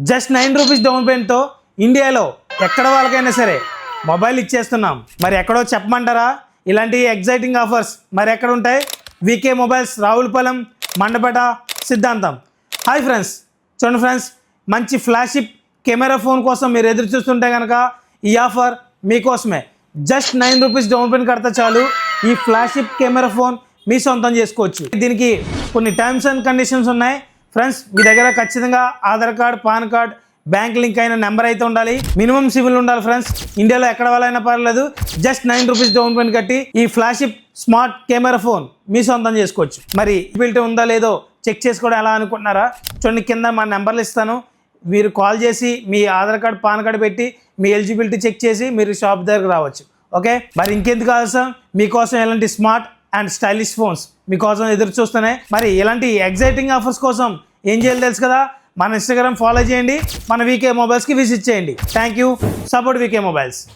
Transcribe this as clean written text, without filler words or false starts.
Just 9 rupees down పేమెంట్తో ఇండియాలో ఎక్కడ వాళ్ళకైనా సరే మొబైల్ ఇచ్చేస్తున్నాం. మరి ఎక్కడో చెప్పమంటారా? ఇలాంటి ఎగ్జైటింగ్ ఆఫర్స్ మరి ఎక్కడ ఉంటాయి? వీకే మొబైల్స్, రావులపాలెం, మండపేట, సిద్ధాంతం. హాయ్ ఫ్రెండ్స్, చూడండి ఫ్రెండ్స్, మంచి ఫ్లాషిప్ కెమెరా ఫోన్ కోసం మీరు ఎదురు చూస్తుంటే కనుక ఈ ఆఫర్ మీకోసమే. జస్ట్ 9 రూపీస్ డౌన్ పేమెంట్ కడితే చాలు ఈ ఫ్లాషిప్ కెమెరా ఫోన్ మీ సొంతం చేసుకోవచ్చు. దీనికి కొన్ని టర్మ్స్ అండ్ కండిషన్స్ ఉన్నాయి ఫ్రెండ్స్. మీ దగ్గర ఖచ్చితంగా Aadhaar card, pan card, bank link అయిన నెంబర్ అయితే ఉండాలి. మినిమం సివిల్ ఉండాలి ఫ్రెండ్స్. ఇండియాలో ఎక్కడ వాళ్ళైనా పర్లేదు. జస్ట్ 9 రూపీస్ డౌన్ పేమెంట్ కట్టి ఈ ఫ్లాషిప్ స్మార్ట్ కెమెరా ఫోన్ మీ సొంతం చేసుకోవచ్చు. మరి ఎలిజిబిలిటీ ఉందా లేదో చెక్ చేసుకోవడం ఎలా అనుకుంటున్నారా? చూడండి, కింద మా నెంబర్లు ఇస్తాను. మీరు కాల్ చేసి మీ ఆధార్ కార్డ్, పాన్ కార్డ్ పెట్టి మీ ఎలిజిబిలిటీ చెక్ చేసి మీరు షాప్ దగ్గరకు రావచ్చు. ఓకే, మరి ఇంకెందుకు ఆలస్యం, మీకోసం ఇలాంటి స్మార్ట్ అండ్ స్టైలిష్ ఫోన్స్ మీకోసం ఎదురు చూస్తున్నాయి. మరి ఇలాంటి ఎగ్జైటింగ్ ఆఫర్స్ కోసం ఏం చేయాలి తెలుసు కదా? మన ఇన్స్టాగ్రామ్ ఫాలో చేయండి, మన వీకే మొబైల్స్కి విజిట్ చేయండి. Thank you. Support VK mobiles.